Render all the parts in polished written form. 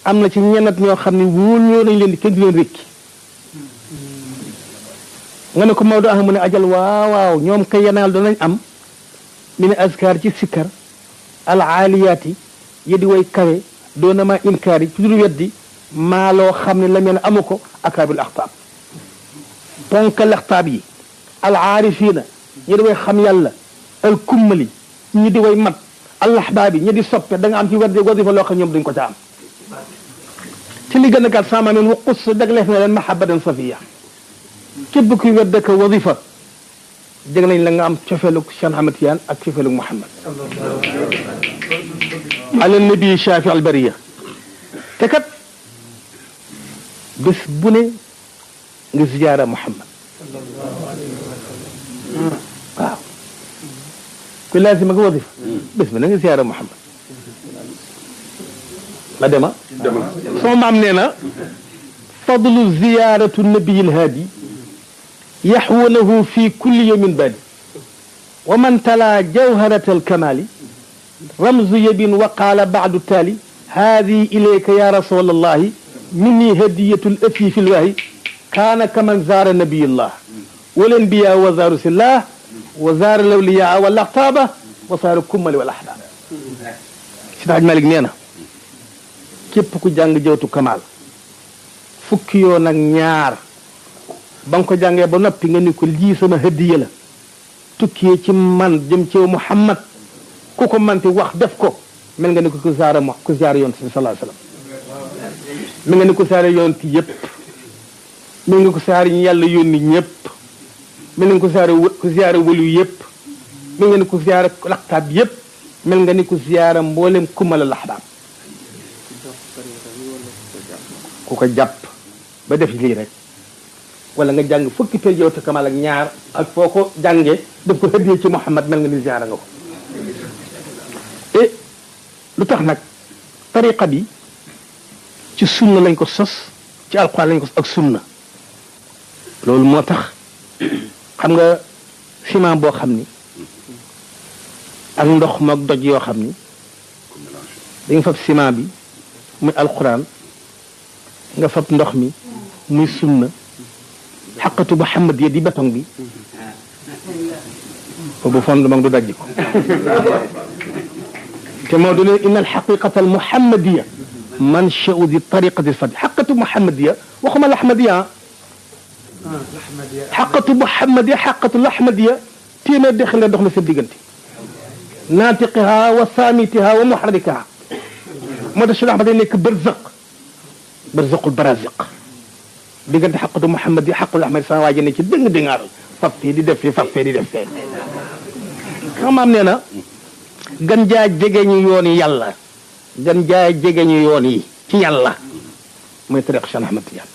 am na ci ñenn ñoo xam ne wóoloo nañ leen di kenn du leen rékki nga ne ko Maodo mu ne ajal waaw ñoom kay yanaal danañ am min azkar ci sikkar al aaliyaati yi di way kawe doona ma inkaar yi ci lu weddi maa loo xam ne la mel amu ko akaabil axtaab ponk laxtaab yi al aarifiina ñi di way xam yàlla al kummali ñi di way mat al ahbaab yi ñi di soppe da nga am ci weddi wasifa loo xam ñoom duñ ko ca am ci li gën a gàtt sama men waqus dagleef na leen mahabatan safiya képp kuy wedde ko wasifa dégg nañ la nga am cofeelug Cheikh Ahmad Tijaan ak cofeelug Muhammad ala nabi shafi al bariya te kat bés bu ne nga ziyaara Muhammad waaw ku laazima ko wasifa bés bu ne nga ziyaara Muhammad ma dema sama maam nee na fadlu ziyaratu nabiyi lhaadi yaxwunahu fi kulli yawmin baadi wa man tala jawharata alkamali ramzu yabin wa qaala baadu taali haadi ilayka ya rasul allahi minni hadiyatu lafi fi lwahi kaana kaman zaara nabiyillah walanbiya wa zaaru sillah wa zaara lawliyaa wal axtaaba wa saara kummali wal ahdaab Seydi Hajji Malik nee na képp ku jàng jawtu kamal fukki yoon ak ñaar ba nga ko jàngee ba noppi nga ni ko lii sama hadiya la tukkee ci man jëm ci Muhammad ku ko manti wax def ko mel nga ni ko ku ziyaara yoon si sallallahu alayhi wasallam mel nga ni ko ziyaara yoon ti yëpp mel nga ko ziyaara ñu yàlla yónni ñëpp mel nga ko ziyaara wëlu yëpp mel nga ni ko ziyaara laqtaab yëpp mel nga ni ko ziyaara mboolem kumala laxdaam ku ko jàpp ba def lii rek wala nga jàng fukki per jawtu kamal ak ñaar ak foo ko jàngee daf ko hëddee ci Muhammad mel nga ni ziyaara nga ko et lu tax nag tariqa bi ci sunna lañ ko sos ci alquran lañ ko ak sunna loolu moo tax xam nga ciment boo xam ni ak ndox mook doj yoo xam ni dañ fab ciment bi muy alquran nga fab ndox mi muy sunna xaqatu Muhammad ya di béton bi boobu fondement du dajji ko te moo du ne inna alxaqiqata almuhammadiya manshau di tariqati lfadi xaqatu Muhammadiya waxuma laxmadiya xaqatu Muhammadiya xaqatu laxmadiya téeméer dex nga dox na sa diggante naatiqiha wa saamitiha wa muharrikaha moo tax Cheikh Ahmad day nekk barzaqul baraziq diggante xaqatu Muhammad yi xaqul Ahmad sama waa ji ne ci dëng dëngaaral faf fii di def fii faf fii di def fee xamaam nee na gan jaa jege ñu yoon yi yàlla gan jaa jege ñu yoon yi ci yàlla mooy tariq Cheikh Ahmad Tijaan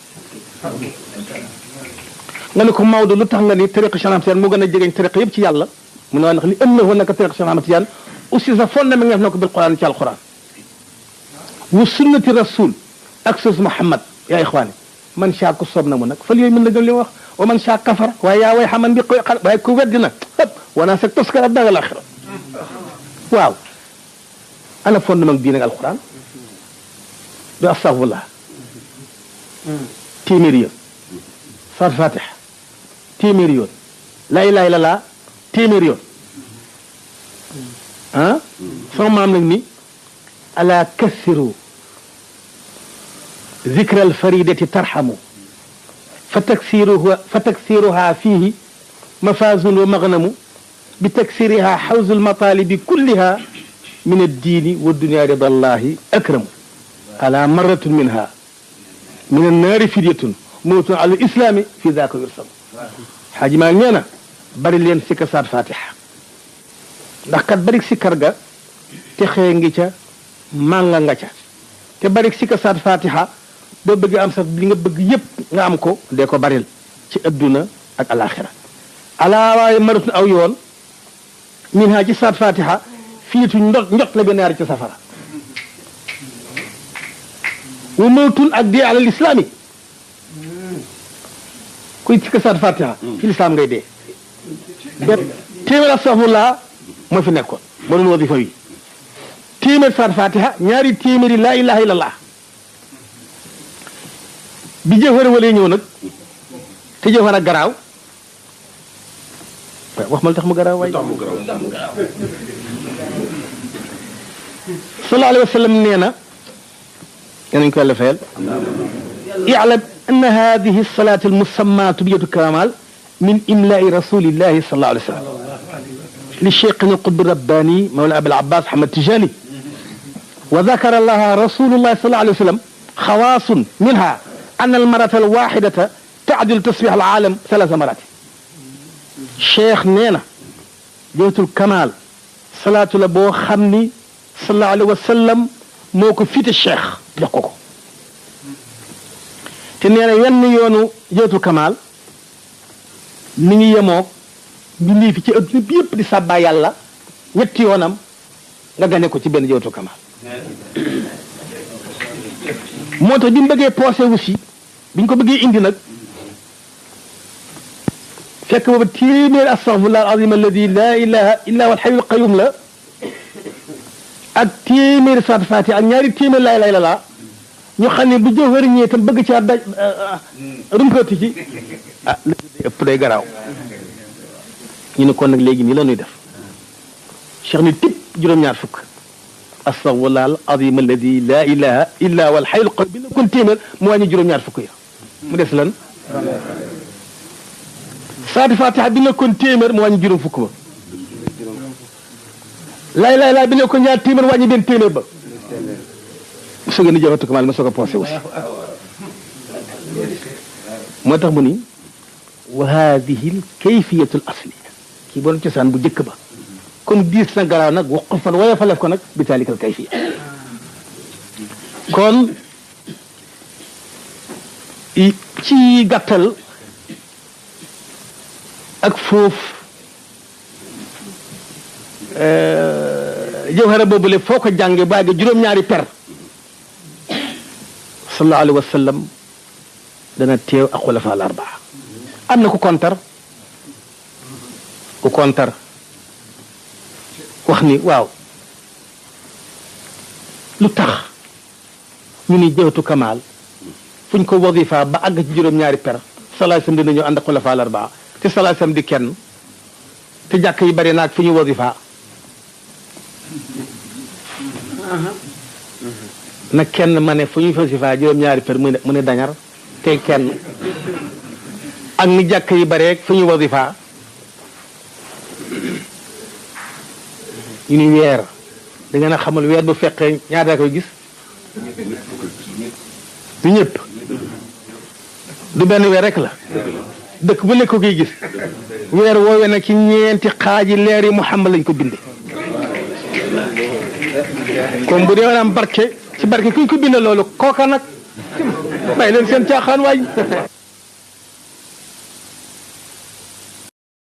nga ne ko Maodo lu tax nga ni tariq Cheikh Ahmad Tijaan moo gën a jegeñ tariq yëpp ci yàlla mu ne waa ndax li ëm na woon naka tariq Cheikh Ahmad Tijaan aussi sa fondement nga def na ko bil Quran ci alquran wa sunnati rasul ak sus Muhammad yaa ixwaani man saa ko soob na mu nag fal yooyu mën na gëm li mu wax wa man saa kafar waaye yaa way xaman bi koy xar waaye ku weddi nag wanaa seg toskara daga laaxira waaw ana fondement diine ak alquran du astafurlah téeméeri yoon sar fatiha téeméeri yoon laa ilaaha illallaah téeméeri yoon ah sama maam nag ni ala kassiru ذكر الفريدة ترحم فتكسيرها فيه مفاز ومغنم بتكسيرها حوز المطالب كلها من الدين والدنيا رضا الله أكرم على مرة منها من النار فدية موت على الإسلام في ذاك يرسم حاجي ما نينا bari leen sikka saat fatiha ndax kat bari sikkar ga te xëye ngi ca mànga nga ca te bari sikka saat fatiha boo bëgg am sax li nga bëgg yépp nga am ko dee ko baril ci adduna ak alaxira alaa waaye maratun aw yoon min ha ci saat fatiha fiitu njot la benn yaar ci safara wa mawtun ak dee alal islami kuy ci saat fatiha ci lislaam ngay dee téeméer astaghfirullah moo fi nekkoon moo doon wasifa yi téeméer saat fatiha ñaari téeméeri laa ilaha illallah bi jëfara wala ñëw nag te jëfara garaaw wax ma lu tax mu garaaw waay sallallahu alayhi wa sallam nee na yanañ ko yàlla fayal i'lam anna hadihi salatu almusammaatu bi jawharatul kamal min imla'i rasulillahi sallallahu alayhi wa sallam li cheikhina alqutb rabbani mawla abil abbas ahmad tijani wa dhakara laha rasulullahi sallallahu alayhi wa sallam xawaasun minha anna almarata alwaxidata taadil tasbih alalam thalatha marat cheikh nee na jawharatul kamal salaatu la boo xam ni sallallahu alayhi wa sallam moo ko fite cheikh jox ko te nee na wenn yoonu jawharatul kamal mi ngi yemoog bindii fi ci adduna bi yëpp di sàbbaa yàlla ñetti yoonam nga gane ko ci benn jawharatul kamal moo tax bi mu bëggee poosé aussi biñ ko bëggee indi nag fekk booba téeméer astaghfirullah alazim alladi la ilaha illa huwa alhayyul qayyum la ak téeméeri saat faati ak ñaari téeméer laa ilaaha illallaah ñu xam ne bu jëwër ñëwee tam bëgg caa daj rumkati ci ah li ëpp day garaaw ñu ne kon nag léegi nii la ñuy def cheikh ni tip juróom-ñaar fukk astaghfirullah al-azim alladi la ilaha illa huwa al-hayyul qayyum bi kon téeméer mu wàññi juróom-ñaar fukk ya mu des lan saati fatiha bi nekkoon téeméer mu wàññi juróom fukk ba lay lay lay bi nekkoon ñaar téeméer wàññi benn téeméer ba soog a ni jawharatul kamal ma soog a poosé aussi moo tax mu ni wa hadihi l kayfiyatu l asli kii boon cosaan bu jëkk ba comme diis na garaaw nag wax fan waya falef ko nag bi taalikal kayfiya kon ci gàttal ak foofu jawhara boobule foo ko jànge bàyyi juróom-ñaari per sallallahu alayhi wa sallam dana teew ak xulafa al arbaa am na ku kontar wax ni waaw lu tax ñu ni jawharatul kamal fu ñu ko wadifa ba àgg ci juróom-ñaari per sallallahu alayhi wa sallam dina ñëw ànd ak xulafa al arbaa te sallallahu alayhi wa sallam di kenn te jàkk yi bari naag fu ñu wadifa na kenn ma ne fu ñuy wadifa juróom-ñaari per mu ne dañar te kenn ak ni jàkk yi bareeg fu ñuy wadifa ñu ni weer da ngeen a xamul weer bu fekkee ñaata koy gis du ñëpp du benn weer rek la dëkk bu nekk ko koy gis weer woowee nag ci ñeenti xaaji leer yi Muhammad lañ ko binde comme bu dee woon am barke ci barke kuñ ko binde loolu kooka nag bàyyi leen seen caaxaan waay